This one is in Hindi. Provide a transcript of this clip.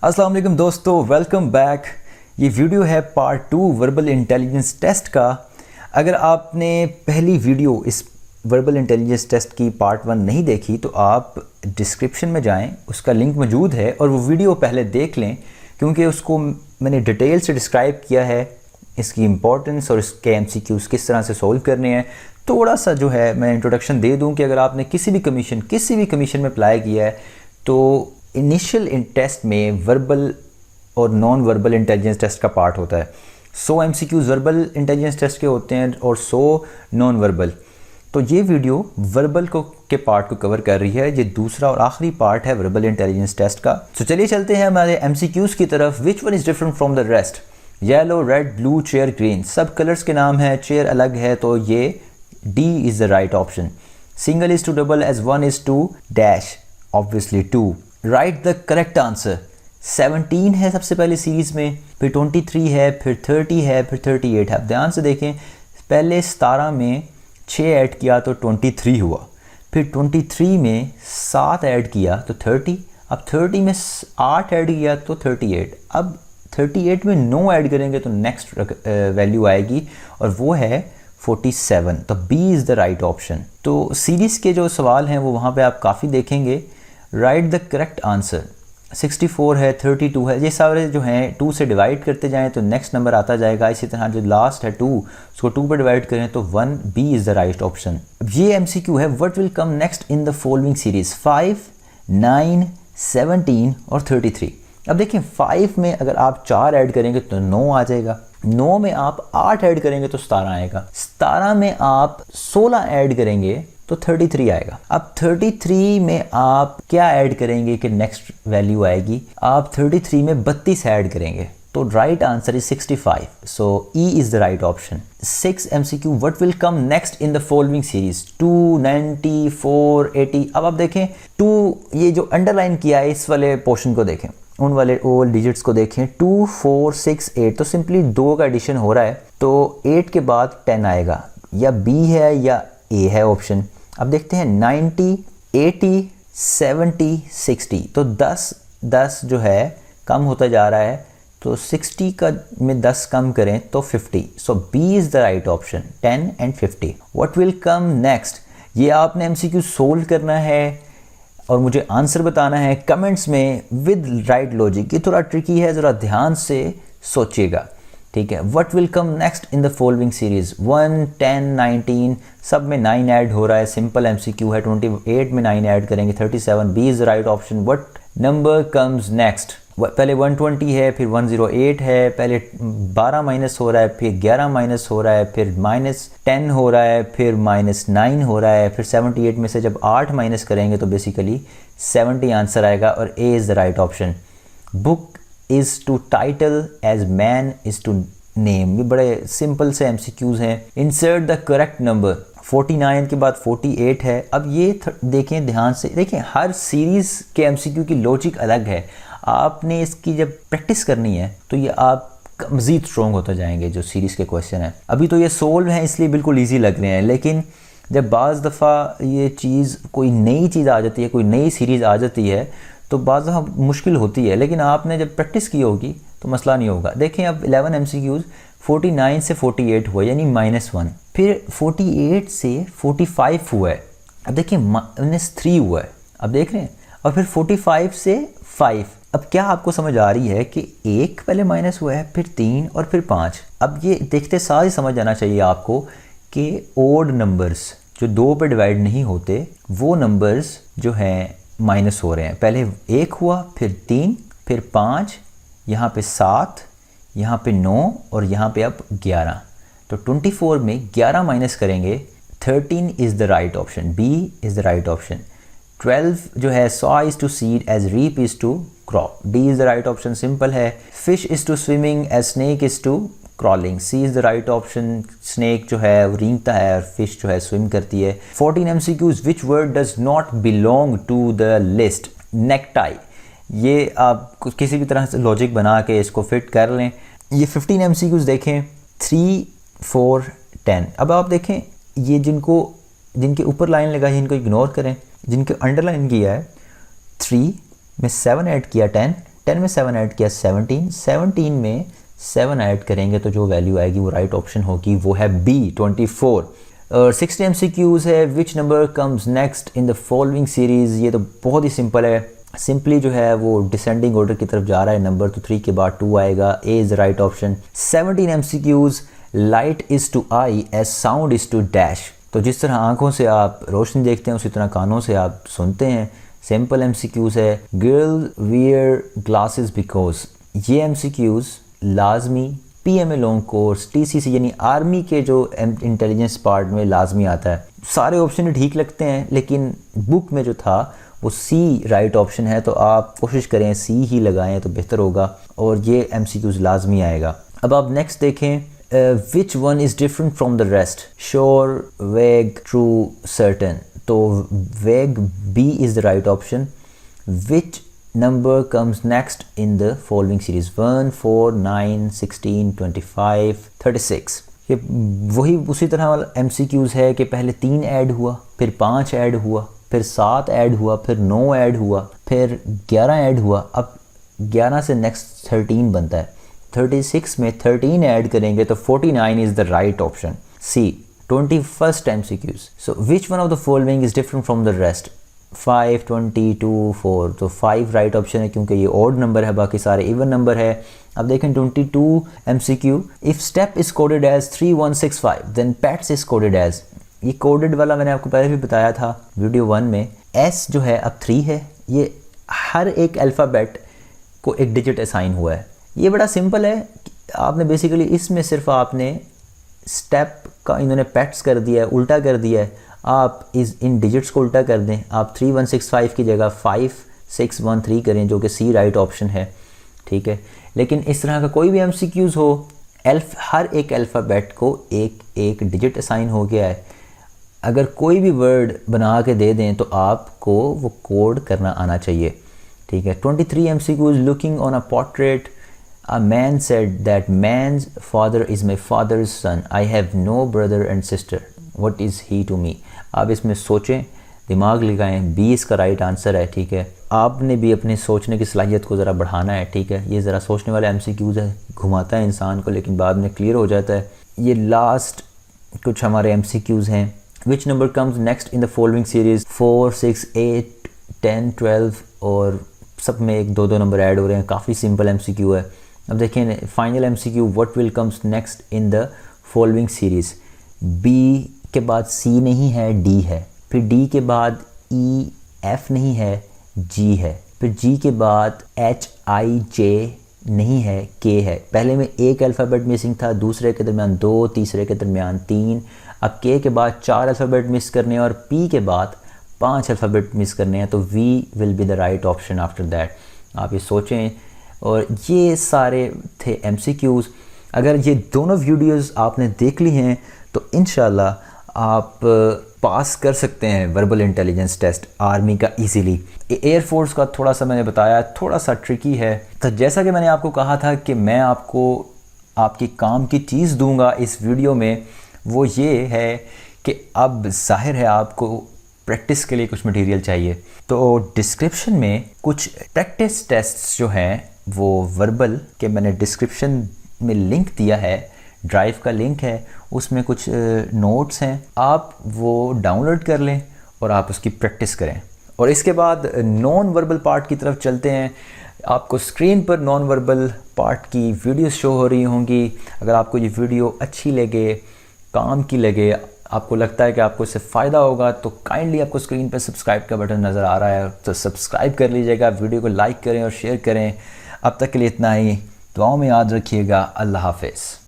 अस्सलाम वालेकुम दोस्तों, वेलकम बैक। ये वीडियो है पार्ट 2 वर्बल इंटेलिजेंस टेस्ट का। अगर आपने पहली वीडियो इस वर्बल इंटेलिजेंस टेस्ट की पार्ट 1 नहीं देखी तो आप डिस्क्रिप्शन में जाएं, उसका लिंक मौजूद है और वो वीडियो पहले देख लें, क्योंकि उसको मैंने डिटेल से डिस्क्राइब किया है, इसकी इम्पोर्टेंस और इसके MCQs किस तरह से सोल्व करने हैं। थोड़ा सा जो है मैं इंट्रोडक्शन दे दूं कि अगर आपने किसी भी कमीशन में अप्लाई किया है तो इनिशियल टेस्ट में वर्बल और नॉन वर्बल इंटेलिजेंस टेस्ट का पार्ट होता है। 100 MCQs वर्बल इंटेलिजेंस टेस्ट के होते हैं और 100 नॉन वर्बल। तो ये वीडियो वर्बल के पार्ट को कवर कर रही है। ये दूसरा और आखिरी पार्ट है वर्बल इंटेलिजेंस टेस्ट का। तो चलिए चलते हैं हमारे MCQs की तरफ। Which one is different from the rest? Yellow, red, blue, chair, green, सब कलर्स के नाम है, चेयर अलग है, तो ये D is the right option. Single is to double as one is to dash, obviously 2। Right the correct answer. 17 है सबसे पहले सीरीज़ में, फिर 23 है, फिर 30 है, फिर 38 है। अब ध्यान से देखें, पहले 17 में 6 ऐड किया तो 23 हुआ, फिर 23 में 7 ऐड किया तो 30, अब 30 में 8 ऐड किया तो 38, अब 38 में 9 ऐड करेंगे तो नेक्स्ट वैल्यू आएगी और वो है 47। तो B is the right option. तो सीरीज़ के जो सवाल हैं वो वहाँ पे आप काफ़ी देखेंगे। Right the correct answer. 64 है, 32 है, ये सारे जो हैं 2 से डिवाइड करते जाएं तो नेक्स्ट नंबर आता जाएगा। इसी तरह जो लास्ट है 2, उसको 2 पर डिवाइड करें तो 1। B is the right option. अब ये MCQ है, what will come next in the following series? 5, 9, 17 और 33। अब देखिए 5 में अगर आप 4 ऐड करेंगे तो 9 आ जाएगा, 9 में आप 8 ऐड करेंगे तो 17 आएगा, 17 में आप 16 ऐड करेंगे तो 33 आएगा। अब 33 में आप क्या ऐड करेंगे कि नेक्स्ट वैल्यू आएगी? आप 33 में 32 ऐड करेंगे तो right answer is 65। So E is the right option. 6 MCQ, what will come next in the following series? 2, 90, 4, 80। अब आप देखें 2, ये जो अंडरलाइन किया है इस वाले पोर्शन को देखें, उन वाले ओल डिजिट्स को देखें, 2, 4, 6, 8, तो सिंपली 2 का एडिशन हो रहा है तो 8 के बाद 10 आएगा, या B है या A है ऑप्शन। अब देखते हैं 90, 80, 70, 60, तो 10 जो है कम होता जा रहा है, तो 60 का में 10 कम करें तो 50। सो B is the right option, 10 and 50। What will come next? ये आपने MCQ सोल्व करना है और मुझे आंसर बताना है कमेंट्स में विद राइट लॉजिक। ये थोड़ा ट्रिकी है, ज़रा ध्यान से सोचिएगा, ठीक है। What will come next in the following series? 1, 10, 19, सब में 9 ऐड हो रहा है, सिंपल MCQ है। 28 में 9 ऐड करेंगे 37। B is the right option. What number comes next? पहले 120 है, फिर 108 है, पहले 12 माइनस हो रहा है, फिर 11 माइनस हो रहा है, फिर -10 हो रहा है, फिर -9 हो रहा है, फिर 78 में से जब 8 माइनस करेंगे तो बेसिकली 70 आंसर आएगा और A is the right option. Book is to title as man is to name. ये बड़े सिंपल से MCQs हैं। Insert the correct number. 49 के बाद 48 है। अब ये देखें, ध्यान से देखें, हर सीरीज़ के MCQ की लॉजिक अलग है। आपने इसकी जब प्रैक्टिस करनी है तो ये आप मज़ीद स्ट्रॉन्ग होते जाएंगे जो सीरीज़ के क्वेश्चन हैं। अभी तो ये सोल्व हैं इसलिए बिल्कुल ईजी लग रहे हैं, लेकिन जब बाज़ दफ़ा ये चीज़ कोई नई चीज़ आ जाती है, कोई नई सीरीज़ आ जाती है तो बाज़ दफ़ा मुश्किल होती है, लेकिन आपने जब प्रैक्टिस की होगी तो मसला नहीं होगा। देखें अब 11 MCQs, 49 से 48 हुआ यानी -1, फिर 48 से 45 हुआ है, अब देखिए -3 हुआ है, अब देख रहे हैं, और फिर 45 से 5। अब क्या आपको समझ आ रही है कि 1 पहले माइनस हुआ है, फिर 3 और फिर 5। अब ये देखते साथ ही समझ जाना चाहिए आपको कि ओड नंबर्स जो 2 पे डिवाइड नहीं होते वो नंबर्स जो हैं माइनस हो रहे हैं। पहले 1 हुआ, फिर 3, फिर 5, यहाँ पे 7, यहाँ पे 9 और यहाँ पे अब 11। तो 24 में 11 माइनस करेंगे, 13 is the right option. B is the right option. 12 जो है, saw is to seed as reap is to crop. D is the right option, simple है। Fish is to swimming as snake is to crawling. C is the right option. Snake जो है वो रेंगता है और फिश जो है स्विम करती है। 14 MCQs, which word does not belong to the list? Necktie. ये आप किसी भी तरह से लॉजिक बना के इसको फिट कर लें। ये 15 MCQs देखें, 3, 4, 10। अब आप देखें ये जिनके ऊपर लाइन लगाई है इनको इग्नोर करें, जिनके अंडरलाइन किया है 3 में 7 ऐड किया 10, 10 में 7 ऐड किया 17, 17 में 7 ऐड करेंगे तो जो वैल्यू आएगी वो राइट ऑप्शन होगी, वो है बी 24। और 60 MCQs है, which number comes next in the following series. ये तो बहुत ही सिंपल है, सिंपली जो है वो डिसेंडिंग ऑर्डर की तरफ जा रहा है नंबर, तो 3 के बाद 2 आएगा, a is the right option. 17 MCQs, light is to eye as sound is to dash. तो जिस तरह आंखों से आप रोशनी देखते हैं उसी तरह कानों से आप सुनते हैं। सिंपल MCQs है, गर्ल वियर ग्लासेस बिकॉज। ये MCQs लाजमी PMA लॉन्ग कोर्स TCC यानी आर्मी के जो इंटेलिजेंस पार्ट में लाजमी आता है। सारे ऑप्शन ठीक लगते हैं लेकिन बुक में जो था वो C राइट ऑप्शन है, तो आप कोशिश करें C ही लगाएं तो बेहतर होगा, और ये MCQs लाजमी आएगा। अब आप नेक्स्ट देखें, विच one is different from the rest, sure, वेग, ट्रू, सर्टन। तो वेग B is the right option. Which number comes next in the following series, 1, 4, 9, 16, 25, 36। ये वही उसी तरह वाला MCQs है कि पहले 3 ऐड हुआ, फिर 5 ऐड हुआ, फिर 7 ऐड हुआ, फिर 9 ऐड हुआ, फिर 11 ऐड हुआ। अब 11 से नेक्स्ट 13 बनता है, 36 में 13 ऐड करेंगे तो 49 is the right option, C। 21st MCQs, so which one of the following is different from the rest, 5, 20, 2, 4। तो 5 राइट ऑप्शन है क्योंकि ये ऑड नंबर है, बाकी सारे इवन नंबर है। अब देखें 22 MCQ, if step is coded as 3165 then pets is coded as. ये कोडेड वाला मैंने आपको पहले भी बताया था वीडियो 1 में। S जो है अब 3 है, ये हर एक अल्फ़ाबेट को एक डिजिट असाइन हुआ है। ये बड़ा सिंपल है, आपने बेसिकली इसमें सिर्फ आपने स्टेप का इन्होंने पेट्स कर दिया है, उल्टा कर दिया है। आप इन डिजिट्स को उल्टा कर दें, आप 3165 की जगह 5613 करें जो कि C राइट ऑप्शन है, ठीक है। लेकिन इस तरह का कोई भी MCQs हो, हर एक अल्फ़ाबेट को एक एक डिजिट असाइन हो गया है। अगर कोई भी वर्ड बना के दे दें तो आपको वो कोड करना आना चाहिए, ठीक है। 23 MCQs, looking on a portrait, a man said that man's father is my father's son, I have no brother and sister, what is he to me। आप इसमें सोचें, दिमाग लगाएं, 20 का राइट आंसर है, ठीक है। आपने भी अपनी सोचने की सलाहियत को ज़रा बढ़ाना है, ठीक है। ये ज़रा सोचने वाला MCQs है, घुमाता है इंसान को लेकिन बाद में क्लियर हो जाता है। ये लास्ट कुछ हमारे MCQs हैं, which number comes next in the following series, 4, 6, 8, 10, 12, और सब में 1-2 नंबर ऐड हो रहे हैं। काफ़ी सिंपल MCQ है। अब देखें final MCQ, what will comes next in the following series. B के बाद C नहीं है, D है, फिर D के बाद E, F नहीं है, G है, फिर G के बाद H, I, J नहीं है, K है। पहले में एक अल्फ़ाबेट मिसिंग था, दूसरे के दरमियान 2, तीसरे के दरमियान 3। अब K के बाद 4 अल्फ़ाबेट मिस करने हैं और P के बाद 5 अल्फ़ाबेट मिस करने हैं, तो V will be the right option after that. आप ये सोचें, और ये सारे थे MCQs। अगर ये दोनों वीडियोस आपने देख ली हैं तो इंशाल्लाह आप पास कर सकते हैं वर्बल इंटेलिजेंस टेस्ट आर्मी का इजीली। एयरफोर्स का थोड़ा सा मैंने बताया, थोड़ा सा ट्रिकी है। तो जैसा कि मैंने आपको कहा था कि मैं आपको आपकी काम की चीज़ दूंगा इस वीडियो में, वो ये है कि अब जाहिर है आपको प्रैक्टिस के लिए कुछ मटेरियल चाहिए, तो डिस्क्रिप्शन में कुछ प्रैक्टिस टेस्ट्स जो हैं वो वर्बल के मैंने डिस्क्रिप्शन में लिंक दिया है, ड्राइव का लिंक है, उसमें कुछ नोट्स हैं, आप वो डाउनलोड कर लें और आप उसकी प्रैक्टिस करें। और इसके बाद नॉन वर्बल पार्ट की तरफ चलते हैं। आपको स्क्रीन पर नॉन वर्बल पार्ट की वीडियोस शो हो रही होंगी। अगर आपको ये वीडियो अच्छी लगे, काम की लगे, आपको लगता है कि आपको इससे फ़ायदा होगा, तो काइंडली आपको स्क्रीन पर सब्सक्राइब का बटन नज़र आ रहा है तो सब्सक्राइब कर लीजिएगा, वीडियो को लाइक करें और शेयर करें। अब तक के लिए इतना ही, दुआओं में याद रखिएगा। अल्लाह हाफ़िज़।